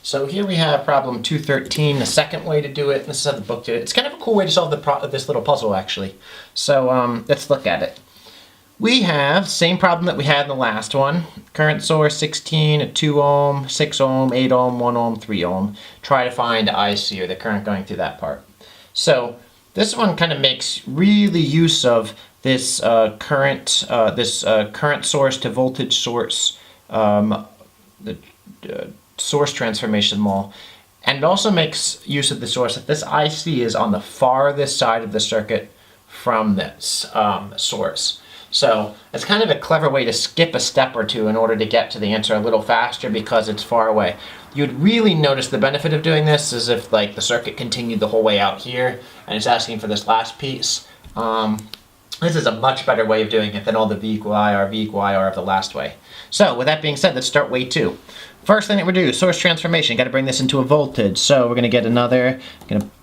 So here we have problem 213, the second way to do it. This is how the book did it. It's kind of a cool way to solve this little puzzle, actually. So let's look at it. We have same problem that we had in the last one. Current source 16, a 2 ohm, 6 ohm, 8 ohm, 1 ohm, 3 ohm. Try to find IC, or the current going through that part. So this one kind of makes really use of this current source to voltage source, source transformation law, and it also makes use of the source that this IC is on the farthest side of the circuit from this source. So it's kind of a clever way to skip a step or two in order to get to the answer a little faster because it's far away. You'd really notice the benefit of doing this is if like the circuit continued the whole way out here and it's asking for this last piece. This is a much better way of doing it than all the V equal I R of the last way. So with that being said, let's start way 2. First thing that we're doing, source transformation. Got to bring this into a voltage. So we're going to get another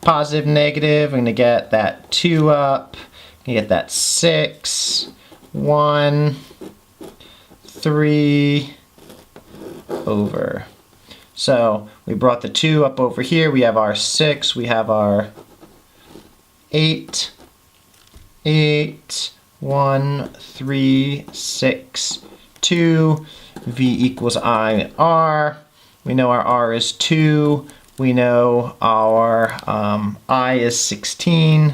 positive, negative. We're going to get that 2 up. We're going to get that 6, 1, 3 over. So we brought the 2 up over here. We have our 6. We have our 8. 8, 1, 3, 6, 2. V equals I R. We know our R is 2. We know our I is 16.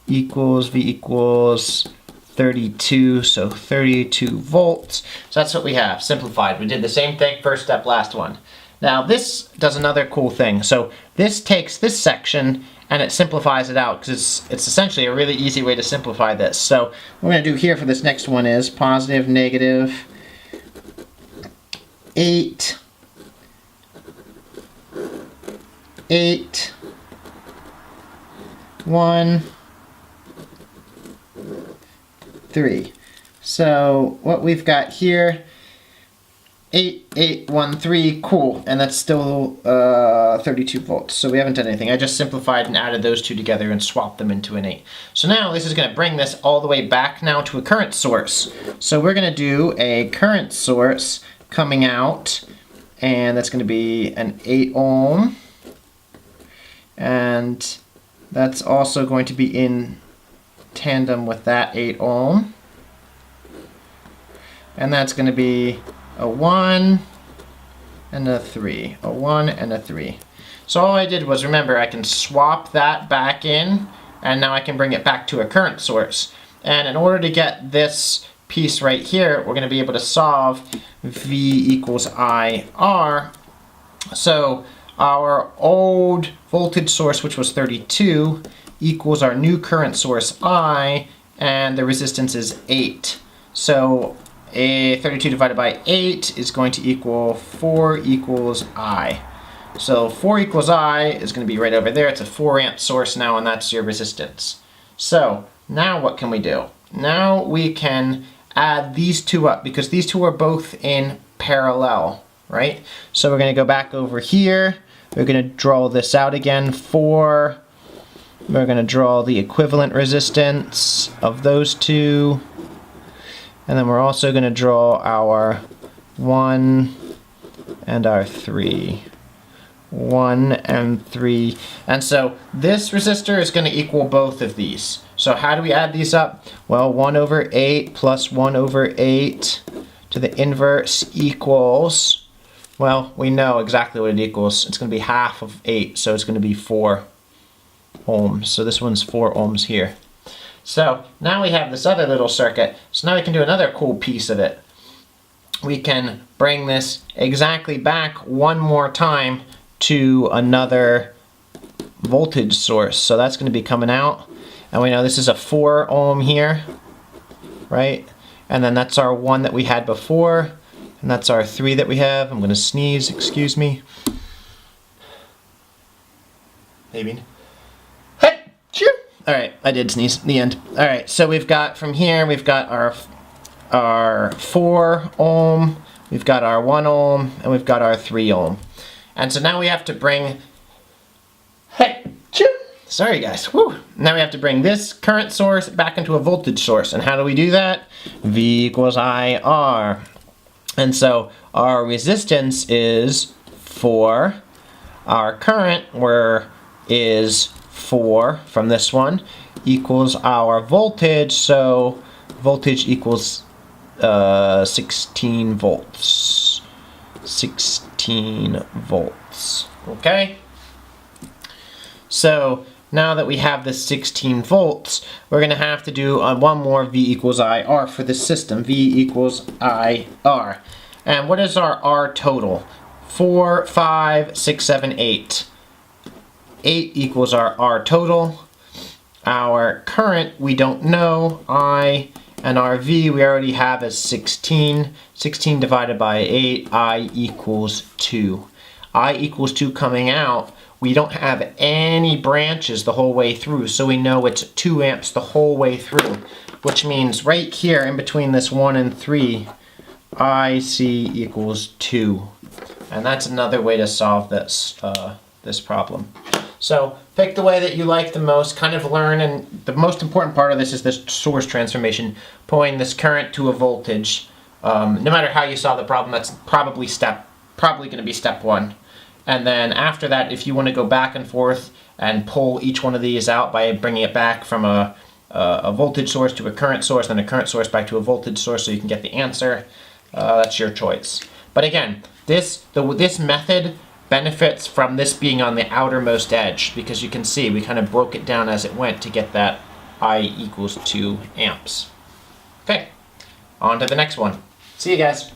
Equals V equals 32. So 32 volts. So that's what we have. Simplified. We did the same thing first step, last one. Now this does another cool thing. So this takes this section and it simplifies it out because it's essentially a really easy way to simplify this. So what we're going to do here for this next one is positive, negative, 8, 8, 1, 3. So what we've got here, 8, 8, 1, 3, cool, and that's still 32 volts. So we haven't done anything. I just simplified and added those two together and swapped them into an 8. So now this is going to bring this all the way back now to a current source. So we're going to do a current source coming out, and that's going to be an 8 ohm, and that's also going to be in tandem with that 8 ohm, and that's going to be a 1 and a 3, a 1 and a 3. So all I did was, remember, I can swap that back in, and now I can bring it back to a current source. And in order to get this piece right here, we're going to be able to solve V equals I R. So our old voltage source, which was 32, equals our new current source I, and the resistance is 8. So a 32 divided by 8 is going to equal 4 equals I. So 4 equals I is going to be right over there. It's a 4 amp source now, and that's your resistance. So now what can we do? Now we can add these two up because these two are both in parallel, right? So we're going to go back over here. We're going to draw this out again. 4. We're going to draw the equivalent resistance of those two. And then we're also going to draw our 1 and our 3. 1 and 3. And so this resistor is going to equal both of these. So how do we add these up? Well, 1 over 8 plus 1 over 8 to the inverse equals, well, we know exactly what it equals. It's going to be half of 8, so it's going to be 4 ohms. So this one's 4 ohms here. So now we have this other little circuit. So now we can do another cool piece of it. We can bring this exactly back one more time to another voltage source. So that's going to be coming out. And we know this is a 4 ohm here, right? And then that's our 1 that we had before. And that's our 3 that we have. I'm going to sneeze, excuse me. Maybe. Hey, cheer. All right, I did sneeze. The end. All right, so we've got from here, we've got our 4 ohm, we've got our 1 ohm, and we've got our 3 ohm. And so now we have to bring, hey, cheer. Sorry guys, woo. Now we have to bring this current source back into a voltage source. And how do we do that? V equals IR. And so our resistance is 4 Our current is 4 from this one equals our voltage, so voltage equals 16 volts. 16 volts. Okay? So now that we have this 16 volts, we're going to have to do one more V equals IR for this system. V equals IR. And what is our R total? 4, 5, 6, 7, 8. 8 equals our R total. Our current, we don't know. I and our V we already have as 16. 16 divided by 8, I equals 2. I equals 2 coming out. We don't have any branches the whole way through, so we know it's 2 amps the whole way through, which means right here in between this 1 and 3, IC equals 2. And that's another way to solve this, this problem. So pick the way that you like the most, kind of learn, and the most important part of this is this source transformation, pulling this current to a voltage. No matter how you solve the problem, that's probably going to be step 1. And then after that, if you want to go back and forth and pull each one of these out by bringing it back from a voltage source to a current source, then a current source back to a voltage source so you can get the answer, that's your choice. But again, this method benefits from this being on the outermost edge, because you can see we kind of broke it down as it went to get that I equals 2 amps. Okay, on to the next one. See you guys.